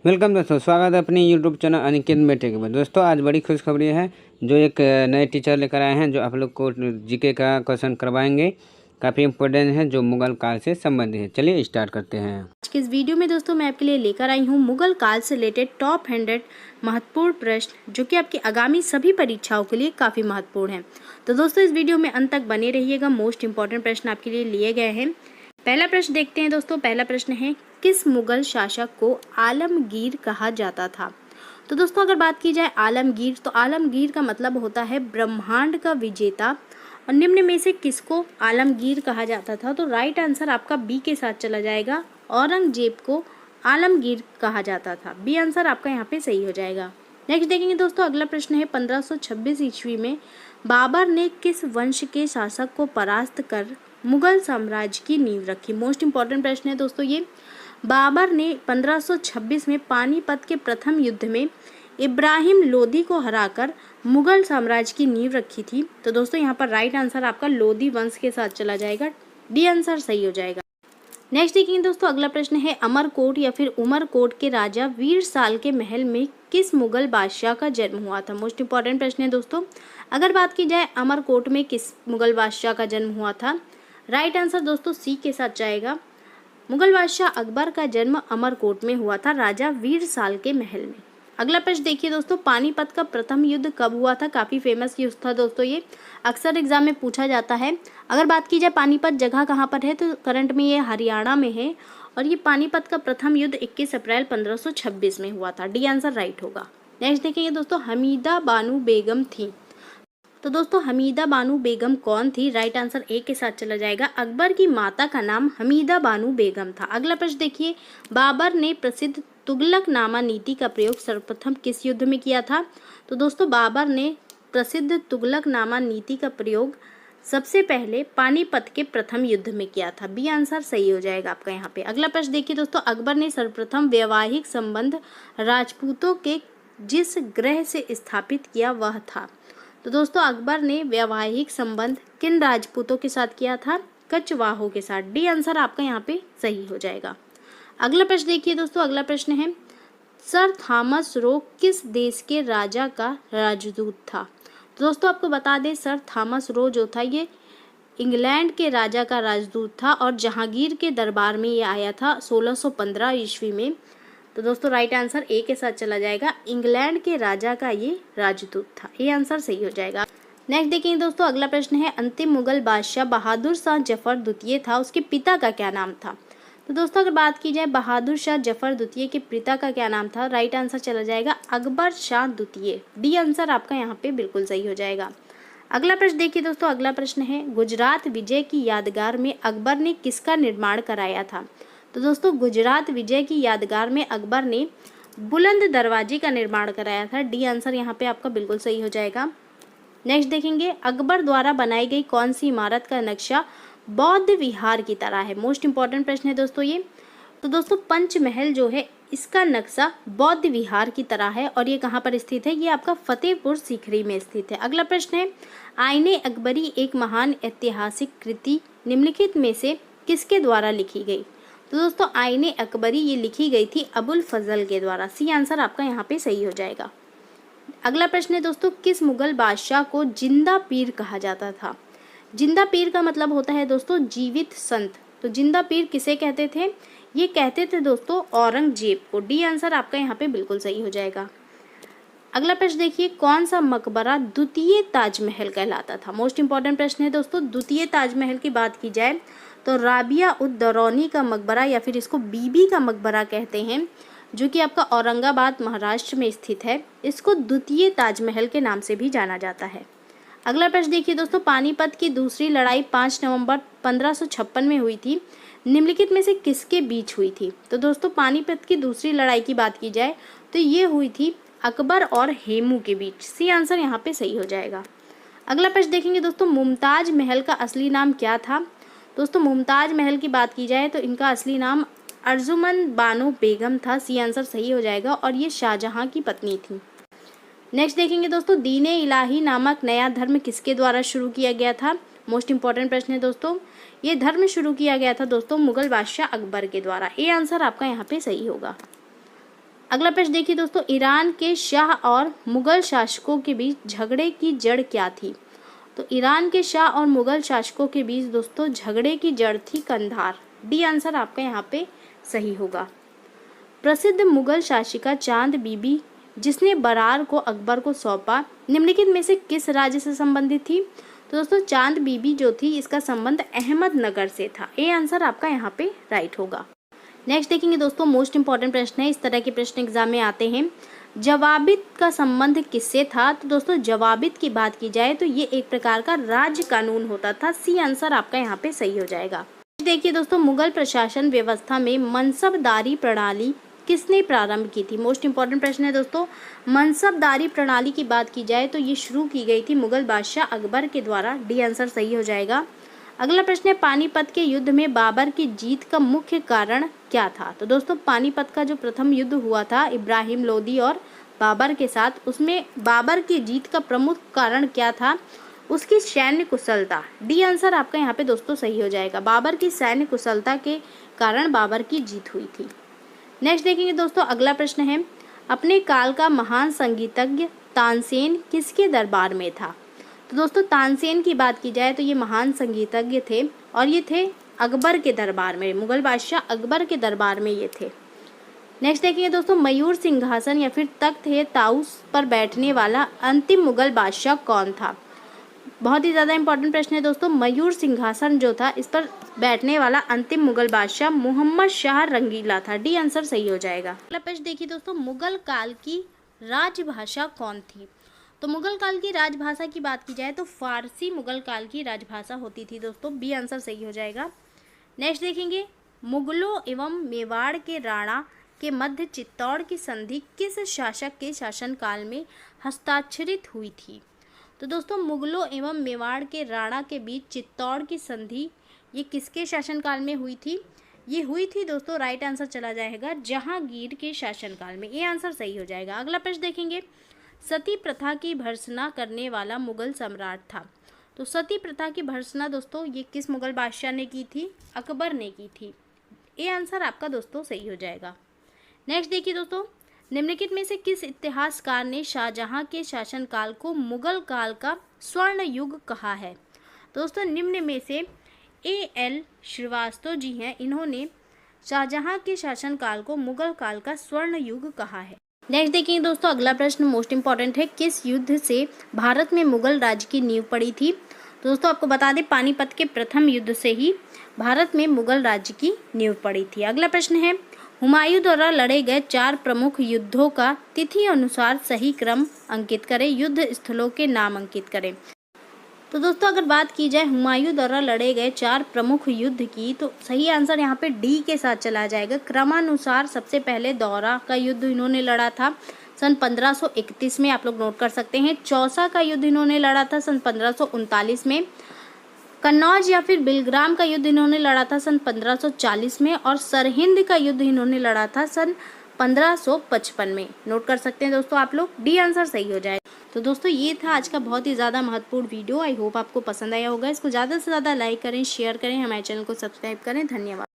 Welcome दोस्तों, स्वागत है अपने यूट्यूब चैनल अनिकेत बेटे के बाद। दोस्तों आज बड़ी खुशखबरी है, जो एक नए टीचर लेकर आए हैं जो आप लोग को जीके का क्वेश्चन करवाएंगे। काफ़ी इंपॉर्टेंट है, जो मुगल काल से संबंधित है। चलिए स्टार्ट करते हैं। आज के इस वीडियो में दोस्तों मैं आपके लिए लेकर आई हूँ मुगल काल से रिलेटेड टॉप 100 महत्वपूर्ण प्रश्न, जो कि आपकी आगामी सभी परीक्षाओं के लिए काफ़ी महत्वपूर्ण हैं। तो दोस्तों इस वीडियो में अंत तक बने रहिएगा। मोस्ट इंपॉर्टेंट प्रश्न आपके लिए लिए गए हैं। पहला प्रश्न देखते हैं दोस्तों। पहला प्रश्न है, किस मुगल शासक को आलमगीर कहा जाता था? तो दोस्तों अगर बात की जाए आलमगीर, तो आलमगीर का मतलब होता है ब्रह्मांड का विजेता। और निम्न में से किसको आलमगीर कहा जाता था? तो राइट आंसर आपका बी के साथ चला जाएगा। औरंगजेब को आलमगीर कहा जाता था। बी आंसर आपका यहाँ पे सही हो जाएगा। नेक्स्ट देखेंगे दोस्तों। अगला प्रश्न है, 1526 ईस्वी में बाबर ने किस वंश के शासक को परास्त कर मुगल साम्राज्य की नींव रखी? मोस्ट इंपॉर्टेंट प्रश्न है दोस्तों ये। बाबर ने 1526 में पानीपत के प्रथम युद्ध में इब्राहिम लोदी को हराकर मुगल साम्राज्य की नींव रखी थी। तो दोस्तों यहाँ पर राइट आंसर आपका लोदी वंश के साथ चला जाएगा। डी आंसर सही हो जाएगा। नेक्स्ट देखेंगे दोस्तों। अगला प्रश्न है, अमरकोट या फिर उमरकोट के राजा वीर साल के महल में किस मुगल बादशाह का जन्म हुआ था? मोस्ट इंपॉर्टेंट प्रश्न है दोस्तों। अगर बात की जाए अमरकोट में किस मुगल बादशाह का जन्म हुआ था? राइट आंसर दोस्तों सी के साथ जाएगा। मुगल बादशाह अकबर का जन्म अमरकोट में हुआ था, राजा वीर साल के महल में। अगला प्रश्न देखिए दोस्तों, पानीपत का प्रथम युद्ध कब हुआ था? काफी फेमस युद्ध था दोस्तों ये, अक्सर एग्जाम में पूछा जाता है। अगर बात की जाए पानीपत जगह कहाँ पर है, तो करंट में ये हरियाणा में है। और ये पानीपत का प्रथम युद्ध 21 अप्रैल 1526 में हुआ था। डी आंसर राइट होगा। नेक्स्ट देखेंगे दोस्तों, हमीदा बानो बेगम थी। तो दोस्तों हमीदा बानो बेगम कौन थी? राइट आंसर ए के साथ चला जाएगा। अकबर की माता का नाम हमीदा बानो बेगम था। अगला प्रश्न देखिए, बाबर ने प्रसिद्ध तुगलकनामा नीति का प्रयोग सर्वप्रथम किस युद्ध में किया था? तो दोस्तों बाबर ने प्रसिद्ध तुगलकनामा नीति का प्रयोग सबसे पहले पानीपत के प्रथम युद्ध में किया था। बी आंसर सही हो जाएगा आपका यहाँ पे। अगला प्रश्न देखिए दोस्तों, अकबर ने सर्वप्रथम वैवाहिक संबंध राजपूतों के जिस ग्रह से स्थापित किया वह था? तो दोस्तों अकबर ने वैवाहिक संबंध किन राजपूतों के साथ किया था? कछवाहों के साथ। डी आंसर आपका यहाँ पे सही हो जाएगा। अगला प्रश्न देखिए दोस्तों। अगला प्रश्न है, सर थॉमस रो किस देश के राजा का राजदूत था? तो दोस्तों आपको बता दें, सर थॉमस रो जो था ये इंग्लैंड के राजा का राजदूत था, और जहांगीर के दरबार में ये आया था 1615 ईस्वी में। तो दोस्तों राइट आंसर ए के साथ चला जाएगा। इंग्लैंड के राजा का ये राजदूत था। ये आंसर सही हो जाएगा। नेक्स्ट देखेंगे दोस्तों। अगला प्रश्न है, अंतिम मुगल बादशाह बहादुर शाह जफर द्वितीय था, उसके पिता का क्या नाम था? तो दोस्तों अगर बात की जाए बहादुर शाह जफर द्वितीय के पिता का क्या नाम था? राइट आंसर चला जाएगा अकबर शाह द्वितीय। डी आंसर आपका यहाँ पे बिल्कुल सही हो जाएगा। अगला प्रश्न देखिए दोस्तों। अगला प्रश्न है, गुजरात विजय की यादगार में अकबर ने किसका निर्माण कराया था? तो दोस्तों गुजरात विजय की यादगार में अकबर ने बुलंद दरवाजे का निर्माण कराया था। डी आंसर यहाँ पे आपका बिल्कुल सही हो जाएगा। नेक्स्ट देखेंगे, अकबर द्वारा बनाई गई कौन सी इमारत का नक्शा बौद्ध विहार की तरह है? मोस्ट इंपॉर्टेंट प्रश्न है दोस्तों ये। तो दोस्तों पंचमहल जो है इसका नक्शा बौद्ध विहार की तरह है, और ये कहाँ पर स्थित है? ये आपका फतेहपुर सीकरी में स्थित है। अगला प्रश्न है, आईने अकबरी एक महान ऐतिहासिक कृति निम्नलिखित में से किसके द्वारा लिखी गई? तो दोस्तों आईने अकबरी ये लिखी गई थी अबुल फजल के द्वारा। सी आंसर आपका यहाँ पे सही हो जाएगा। अगला प्रश्न है दोस्तों, किस मुगल बादशाह को जिंदा पीर कहा जाता था? जिंदा पीर का मतलब होता है दोस्तों जीवित संत। तो जिंदा पीर किसे कहते थे? ये कहते थे दोस्तों औरंगजेब को। डी आंसर आपका यहाँ पे बिल्कुल सही हो जाएगा। अगला प्रश्न देखिए, कौन सा मकबरा द्वितीय ताजमहल कहलाता था? मोस्ट इंपॉर्टेंट प्रश्न है दोस्तों। द्वितीय ताजमहल की बात की जाए तो राबिया उद दौरानी का मकबरा, या फिर इसको बीबी का मकबरा कहते हैं, जो कि आपका औरंगाबाद महाराष्ट्र में स्थित है। इसको द्वितीय ताजमहल के नाम से भी जाना जाता है। अगला प्रश्न देखिए दोस्तों, पानीपत की दूसरी लड़ाई 5 नवंबर 1556 में हुई थी, निम्नलिखित में से किसके बीच हुई थी? तो दोस्तों पानीपत की दूसरी लड़ाई की बात की जाए तो ये हुई थी अकबर और हेमू के बीच। सी आंसर यहाँ पे सही हो जाएगा। अगला प्रश्न देखेंगे दोस्तों, मुमताज महल का असली नाम क्या था? दोस्तों मुमताज महल की बात की जाए तो इनका असली नाम अर्जुमंद बानो बेगम था। सी आंसर सही हो जाएगा, और ये शाहजहां की पत्नी थी। नेक्स्ट देखेंगे दोस्तों, दीने इलाही नामक नया धर्म किसके द्वारा शुरू किया गया था? मोस्ट इंपॉर्टेंट प्रश्न है दोस्तों। ये धर्म शुरू किया गया था दोस्तों मुगल बादशाह अकबर के द्वारा। ए आंसर आपका यहाँ पे सही होगा। अगला प्रश्न देखिए दोस्तों, ईरान के शाह और मुगल शासकों के बीच झगड़े की जड़ क्या थी? तो ईरान के शाह और मुगल शासकों के बीच दोस्तों झगड़े की जड़ थी कंधार। डी आंसर आपका यहाँ पे सही होगा। प्रसिद्ध मुगल शासिका चांद बीबी जिसने बरार को अकबर को सौंपा, निम्नलिखित में से किस राज्य से संबंधित थी? तो दोस्तों चांद बीबी जो थी इसका संबंध अहमदनगर से था। ए आंसर आपका यहाँ पे राइट होगा। नेक्स्ट देखेंगे दोस्तों, मोस्ट इंपॉर्टेंट प्रश्न है, इस तरह के प्रश्न एग्जाम में आते हैं। जवाबित का संबंध किससे था? तो दोस्तों जवाबित की बात की जाए तो ये एक प्रकार का राज्य कानून होता था। सी आंसर आपका यहाँ पे सही हो जाएगा। देखिए दोस्तों, मुगल प्रशासन व्यवस्था में मनसबदारी प्रणाली किसने प्रारंभ की थी? मोस्ट इंपॉर्टेंट प्रश्न है दोस्तों। मनसबदारी प्रणाली की बात की जाए तो ये शुरू की गई थी मुगल बादशाह अकबर के द्वारा। डी आंसर सही हो जाएगा। अगला प्रश्न है, पानीपत के युद्ध में बाबर की जीत का मुख्य कारण क्या था? तो दोस्तों पानीपत का जो प्रथम युद्ध हुआ था इब्राहिम लोदी और बाबर के साथ, उसमें बाबर की जीत का प्रमुख कारण क्या था? उसकी सैन्य कुशलता। डी आंसर आपका यहाँ पे दोस्तों सही हो जाएगा। बाबर की सैन्य कुशलता के कारण बाबर की जीत हुई थी। नेक्स्ट देखेंगे दोस्तों, अगला प्रश्न है, अपने काल का महान संगीतज्ञ तानसेन किसके दरबार में था? तो दोस्तों तानसेन की बात की जाए तो ये महान संगीतज्ञ थे और ये थे अकबर के दरबार में, मुगल बादशाह अकबर के दरबार में ये थे। नेक्स्ट देखेंगे दोस्तों, मयूर सिंहासन या फिर तख्त ए ताउस पर बैठने वाला अंतिम मुगल बादशाह कौन था? बहुत ही ज़्यादा इंपॉर्टेंट प्रश्न है दोस्तों। मयूर सिंहासन जो था इस पर बैठने वाला अंतिम मुगल बादशाह मोहम्मद शाह रंगीला था। डी आंसर सही हो जाएगा। अगला प्रश्न देखिए दोस्तों, मुगल काल की राजभाषा कौन थी? तो मुगल काल की राजभाषा की बात की जाए तो फारसी मुगल काल की राजभाषा होती थी दोस्तों। बी आंसर सही हो जाएगा। नेक्स्ट देखेंगे, मुगलों एवं मेवाड़ के राणा के मध्य चित्तौड़ की संधि किस शासक के शासनकाल में हस्ताक्षरित हुई थी? तो दोस्तों मुगलों एवं मेवाड़ के राणा के बीच चित्तौड़ की संधि ये किसके शासनकाल में हुई थी? ये हुई थी दोस्तों, राइट आंसर चला जाएगा जहांगीर के शासनकाल में। ये आंसर सही हो जाएगा। अगला प्रश्न देखेंगे, सती प्रथा की भर्त्सना करने वाला मुगल सम्राट था? तो सती प्रथा की भर्त्सना दोस्तों ये किस मुगल बादशाह ने की थी? अकबर ने की थी। ये आंसर आपका दोस्तों सही हो जाएगा। नेक्स्ट देखिए दोस्तों, निम्नलिखित में से किस इतिहासकार ने शाहजहां के शासनकाल को मुगल काल का स्वर्ण युग कहा है? दोस्तों निम्न में से A.L. श्रीवास्तव जी हैं, इन्होंने शाहजहां के शासनकाल को मुगल काल का स्वर्ण युग कहा है। नेक्स्ट देखिए दोस्तों, अगला प्रश्न मोस्ट इंपॉर्टेंट है, किस युद्ध से भारत में मुगल राज्य की नींव पड़ी थी? तो दोस्तों आपको बता दें पानीपत के प्रथम युद्ध से ही भारत में मुगल राज्य की नींव पड़ी थी। अगला प्रश्न है, हुमायूं द्वारा लड़े गए 4 प्रमुख युद्धों का तिथि अनुसार सही क्रम अंकित करें, युद्ध स्थलों के नाम अंकित करें। तो दोस्तों अगर बात की जाए हुमायूं द्वारा लड़े गए 4 प्रमुख युद्ध की, तो सही आंसर यहाँ पे डी के साथ चला जाएगा। क्रमानुसार सबसे पहले दौरा का युद्ध इन्होंने लड़ा था सन 1531 में, आप लोग नोट कर सकते हैं। चौसा का युद्ध इन्होंने लड़ा था सन 1539 में। कन्नौज या फिर बिलग्राम का युद्ध इन्होंने लड़ा था सन 1540 में। और सरहिंद का युद्ध इन्होंने लड़ा था सन 1555 में। नोट कर सकते हैं दोस्तों आप लोग। डी आंसर सही हो जाएगा। तो दोस्तों ये था आज का बहुत ही ज़्यादा महत्वपूर्ण वीडियो। आई होप आपको पसंद आया होगा। इसको ज़्यादा से ज़्यादा लाइक करें, शेयर करें, हमारे चैनल को सब्सक्राइब करें। धन्यवाद।